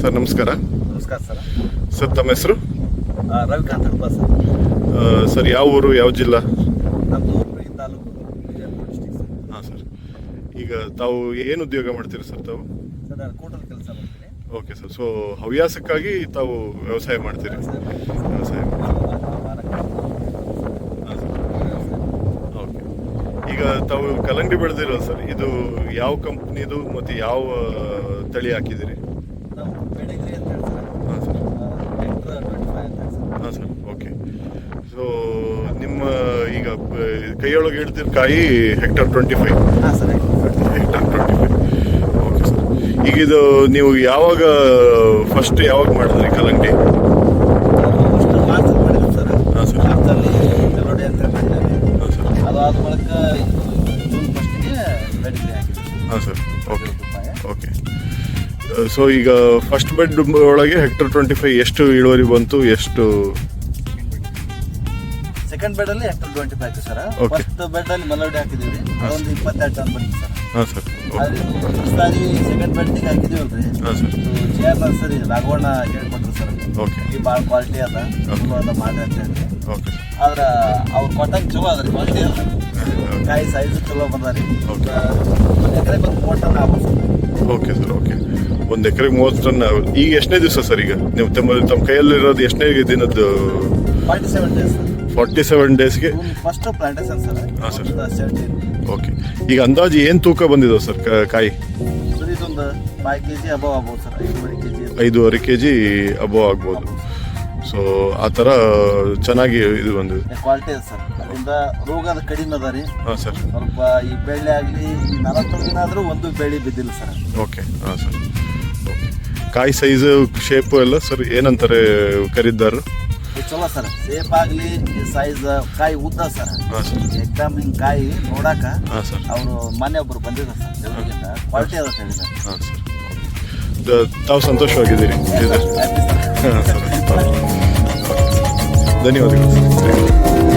Sir ನಮಸ್ಕಾರ. ನಮಸ್ಕಾರ sir. Sir ತಮ್ಮ ಹೆಸರು? ರವಿಕಾಂತ್ ಅಂತ ಸರ್. ಸರ್ ಯಾವ ಊರು, ಯಾವ ಜಿಲ್ಲಾ? ನಮ್ಮದು ಊರು ತಾಲೂಕು ವಿಜಯಪುರ ಡಿಸ್ಟಿಕ್ ಸರ್. ಹಾಂ ಸರ್. ಈಗ ತಾವು ಏನು ಉದ್ಯೋಗ ಮಾಡ್ತೀರಿ ಸರ್ ತಾವು? ಸರ್ ನಾನು ಕೋಟಲ್ ಕೆಲಸ ಮಾಡ್ತೀನಿ. Okay sir. ಸೊ ಹವ್ಯಾಸಕ್ಕಾಗಿ ತಾವು ವ್ಯವಸಾಯ ಮಾಡ್ತೀರಿ? ವ್ಯವಸಾಯ. ಓಕೆ. ಈಗ ತಾವು ಕಲ್ಲಂಗಡಿ ಬೆಳೆದಿರೋ ಸರ್, ಇದು ಯಾವ ಕಂಪ್ನಿದು ಮತ್ತು ಯಾವ ತಳಿ ಹಾಕಿದ್ದೀರಿ? ನಾವು ಬೆಳೆಗ್ರಿ ಅಂತ ಹೇಳಿ ಸರ್. ಹಾಂ ಸರ್. ಹೆಕ್ಟರ್ 25 ಅಂತ ಹೇಳಿ ಸರ್. ಹಾಂ ಸರ್. ಓಕೆ. ಸೊ ನಿಮ್ಮ ಈಗ ಕೈಯೊಳಗೆ ಹಿಡ್ದಿರೋ ಕಾಯಿ ಹೆಕ್ಟರ್ 25? ಹಾಂ ಸರ್, ಹೆಕ್ಟರ್ 25. Okay sir. ಈಗ ಇದು ನೀವು ಯಾವಾಗ ಯಾವಾಗ ಮಾಡಿದ್ರಿ ಕಲ್ಲಂಗಡಿ? ಫಸ್ಟ್ ಮಾರ್ಚಲ್ಲಿ ಮಾಡಿದ್ವಿ ಸರ್. ಹಾಂ ಸರ್. ಮಾರ್ಚಲ್ಲಿ ಮೆಲೋಡಿ ಅಂತ ಮಾಡಿದ್ದೀವಿ. ಹಾಂ ಸರ್. ಅದಾದ ಬಳಿಕ ಜೂನ್ ಫಸ್ಟಿಗೆ ಬೆಳೆಗ್ರಿ ಹಾಕಿದ್ವಿ. ಹಾಂ ಸರ್. ಓಕೆ. ರೂಪಾಯಿ. ಓಕೆ. ಸೊ ಈಗ ಫಸ್ಟ್ ಬೆಡ್ ಒಳಗೆ ಹೆಕ್ಟರ್ 25 ಎಷ್ಟು ಇಳುವರಿ ಬಂತು? ಎಷ್ಟು? ಸೆಕೆಂಡ್ ಬೆಡ್ ಅಲ್ಲಿ ಹೆಕ್ಟರ್ 25 ಹಾಕಿ ಸರ್. Okay. ಫಸ್ಟ್ ಬೆಡ್ ಅಲ್ಲಿ ಮೆಲೋಡಿ ಹಾಕಿದೀವಿ, ಅದೊಂದು 22 ಟನ್ ಬಂದಿದೆ ಸರ್. ಹಾಂ ಸರ್. ಸಾರಿ ಸೆಕೆಂಡ್ ಬೆಡ್ಗೆ ಹಾಕಿದೀವಲ್ರಿ. ಹಾಂ ಸರ್. ಚೇರ್ ನರ್ಸರಿ ರಾಘವಣ್ಣ ಹೇಳ್ಕೊಟ್ರು ಸರ್. ಓಕೆ. ಈ ಭಾಳ ಕ್ವಾಲಿಟಿ ಅದ, ಚಲೋ ಅದ ಮಾಡಿ ಅಂತ ಹೇಳಿ. ಓಕೆ. ಆದ್ರೆ ಅವ್ರು ಕೊಟ್ಟಂಗೆ ಚಲೋ ಅದ್ರಿ, ಕ್ವಾಲಿಟಿ ಅದ. ಕಾಯಿ ಸೈಜ್ ಚಲೋ ಬಂದಾರಿ. Okay. ಒಂದು ಎಕರೆಗೆ ಒಂದು 3 ಟನ್ ಆಗ್ಬೋದು ಸರ್. Okay sir. ಓಕೆ. ಒಂದು ಎಕರೆಗೆ 30 ಟನ್. ಈಗ ಎಷ್ಟನೇ ದಿವಸ ಸರ್? ಈಗ ನೀವು ತಮ್ಮ ಕೈಯಲ್ಲಿರೋದು ಎಷ್ಟನೇ ದಿನದ್ದು? 47 ಡೇಸ್ ಸರ್. 47 ಡೇಸ್ಗೆ ಫಸ್ಟ್ ಪ್ಲಾಂಟೇಶನ್ ಸರ್. ಹಾಂ ಸರ್. 17. ಓಕೆ. ಈಗ ಅಂದಾಜು ಏನು ತೂಕ ಬಂದಿದೆ ಸರ್ ಕಾಯಿ? ಸರ್ ಇದೊಂದು 5 kg ಅಬವ್ ಆಗ್ಬೋದು ಸರ್. 5.5 kg. 5.5 kg ಅಬವ್ ಆಗ್ಬೋದು. ಸೊ ಆ ಥರ ಚೆನ್ನಾಗಿ ಇದು ಬಂದಿದೆ. ಕ್ವಾಲಿಟಿ ಇದೆ ಸರ್. ಅದರಿಂದ ರೋಗದ ಕಡಿಮೆ ಅದ ರೀ. ಹಾಂ ಸರ್. ಸ್ವಲ್ಪ ಈ ಬೆಳ್ಳಿ ಆಗಲಿ 41 ದಿನ ಆದರೂ ಒಂದು ಬೆಳ್ಳಿ ಬಿದ್ದಿಲ್ಲ ಸರ್. ಓಕೆ. ಹಾಂ ಸರ್. ಓಕೆ. ಕಾಯಿ ಸೈಜು, ಶೇಪು ಎಲ್ಲ ಸರ್ ಏನಂತಾರೆ ಖರೀದಾರರು? ಚಲೋ ಸರ್. ಸೇಫ್ ಆಗಲಿ, ಸೈಜ್, ಕಾಯಿ ಉದ್ದ ಸರ್. ಹಾಂ ಸರ್. ಎಕ್ಸಾಮ್ ಹಿಂಗೆ ಕಾಯಿ ನೋಡಾಕ ಹಾಂ ಸರ್. ಅವರು ಮೊನ್ನೆ ಒಬ್ಬರು ಬಂದಿದ್ದಾರೆ ಸರ್ ದೇವರಿಗಿಂತ. ಕ್ವಾಲಿಟಿ ಅದ ಹೇಳಿದ್ದಾರೆ. ಹಾಂ ಸರ್. ತಾವು ಸಂತೋಷವಾಗಿದ್ದೀರಿ? Happy sir. ಹಾಂ ಸರ್. ಧನ್ಯವಾದಗಳು ಸರ್.